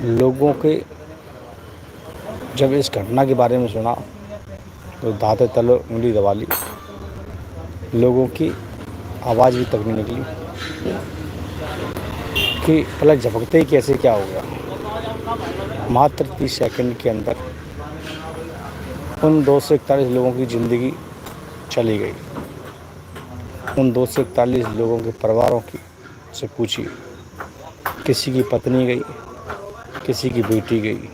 लोगों के जब इस घटना के बारे में सुना तो दाँते तले उंगली दबा ली। लोगों की आवाज़ भी तक नहीं निकली कि पलक झपकते ही कैसे क्या हो गया। मात्र 30 सेकंड के अंदर उन 241 लोगों की ज़िंदगी चली गई। उन 241 लोगों के परिवारों की से पूछिए, किसी की पत्नी गई, किसी की बेटी गई,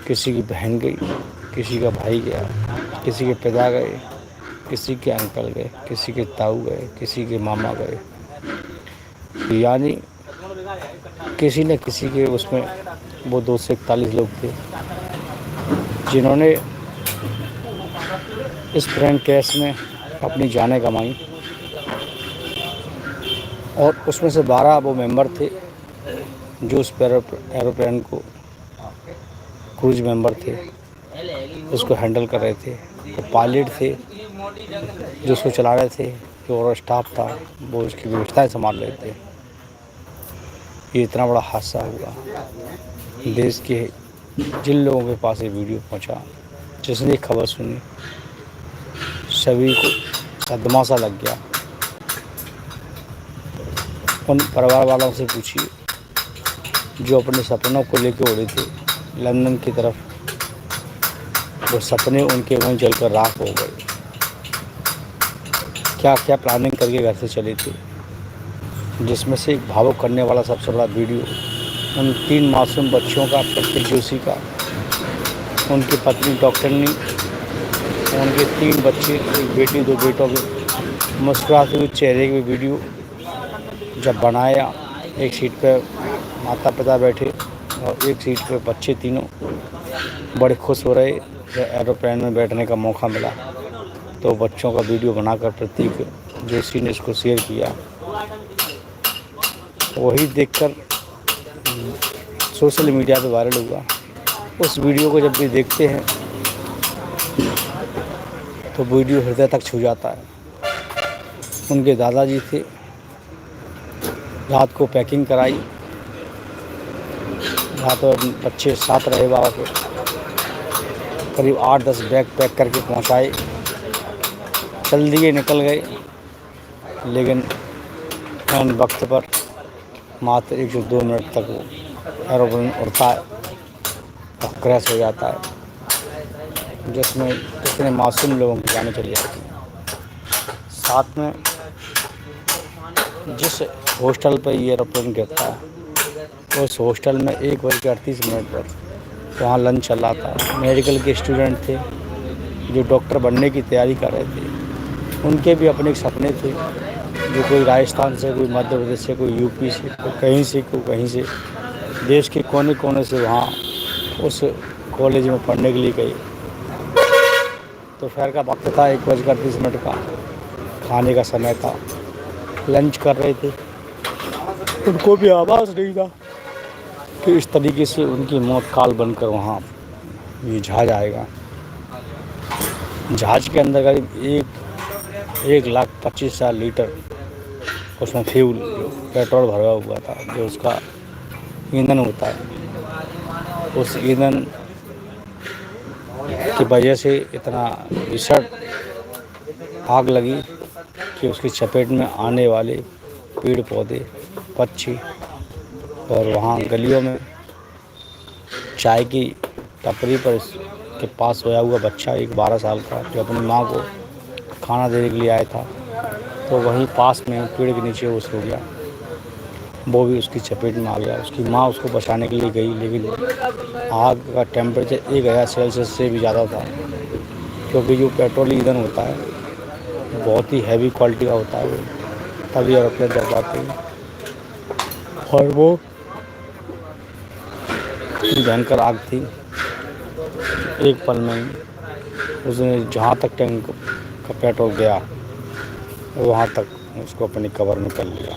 किसी की बहन गई, किसी का भाई गया, किसी के पिता गए, किसी के अंकल गए, किसी के ताऊ गए, किसी के मामा गए। यानी किसी न किसी के उसमें वो 241 लोग थे जिन्होंने इस ट्रेन क्रैश में अपनी जानें गंवाई। और उसमें से 12 वो मेंबर थे जो उस एरोप्लेन को क्रूज मेंबर थे, उसको हैंडल कर रहे थे। वो पायलट थे जो उसको चला रहे थे, जो और स्टाफ था वो उसकी व्यवस्थाएं संभाल रहे थे। ये इतना बड़ा हादसा हुआ। देश के जिन लोगों के पास ये वीडियो पहुंचा, जिसने खबर सुनी, सभी को सदमा सा लग गया। उन परिवार वालों से पूछिए जो अपने सपनों को लेकर उड़े थे लंदन की तरफ, वो सपने उनके वहीं जलकर राख हो गए। क्या क्या प्लानिंग करके घर से चले थे, जिसमें से एक भावुक करने वाला सबसे बड़ा वीडियो उन 3 मासूम बच्चों का, प्रत्येक जोशी का, उनकी पत्नी डॉक्टरनी, उनके 3 बच्चे, एक बेटी 2 बेटों के मुस्कुराते हुए चेहरे के वीडियो जब बनाया। एक सीट पे माता पिता बैठे और एक सीट पे बच्चे तीनों बड़े खुश हो रहे जब एरोप्लेन में बैठने का मौका मिला। तो बच्चों का वीडियो बनाकर प्रतीक जोशी ने इसको शेयर किया। वही देखकर सोशल मीडिया पे वायरल हुआ। उस वीडियो को जब भी देखते हैं तो वीडियो हृदय तक छू जाता है। उनके दादाजी थे, रात को पैकिंग कराई, रात में बच्चे साथ रहे बाबा के, करीब 8-10 बैग पैक करके पहुंचाए, चल दिए, निकल गए। लेकिन उन वक्त पर मात्र 1 से 2 मिनट तक वो एरोप्लेन उड़ता है और क्रैश हो जाता है, जिसमें इतने मासूम लोगों की जानें चली जाती हैं। साथ में जिस हॉस्टल पर ये एरोप्लेन गिरता है उस हॉस्टल में 1:38 पर वहाँ लंच चल रहा था। मेडिकल के स्टूडेंट थे जो डॉक्टर बनने की तैयारी कर रहे थे। उनके भी अपने सपने थे, जो कोई राजस्थान से, कोई मध्य प्रदेश से, कोई यूपी से, कोई कहीं से, कोई कहीं से, देश के कोने कोने से वहाँ उस कॉलेज में पढ़ने के लिए गए। दोपहर का वक्त था, 1:38 का खाने का समय था, लंच कर रहे थे। उनको भी आवाज़ नहीं था कि इस तरीके से उनकी मौत काल बनकर वहाँ ये जहाज आएगा। जहाज के अंदर करीब 1,25,000 लीटर उसमें फ्यूल, पेट्रोल भरा हुआ था, जो उसका ईंधन होता है। उस ईंधन की वजह से इतना भीषण आग लगी कि उसकी चपेट में आने वाले पेड़ पौधे, पक्षी और वहाँ गलियों में चाय की टपरी पर के पास सोया हुआ बच्चा, एक 12 साल का, जो अपनी माँ को खाना देने के लिए आया था, तो वहीं पास में पेड़ के नीचे वो सो गया। वो भी उसकी चपेट में आ गया। उसकी माँ उसको बचाने के लिए गई, लेकिन आग का टेम्परेचर 1000 सेल्सियस से भी ज़्यादा था, क्योंकि जो पेट्रोल ईंधन होता है बहुत ही हैवी क्वालिटी का होता है। तभी एरोप्लेन चल पाते हैं और वो भयंकर आग थी। एक पल में उसने जहाँ तक टैंक का पेट्रोल गया वहाँ तक उसको अपनी कब्र में कर लिया।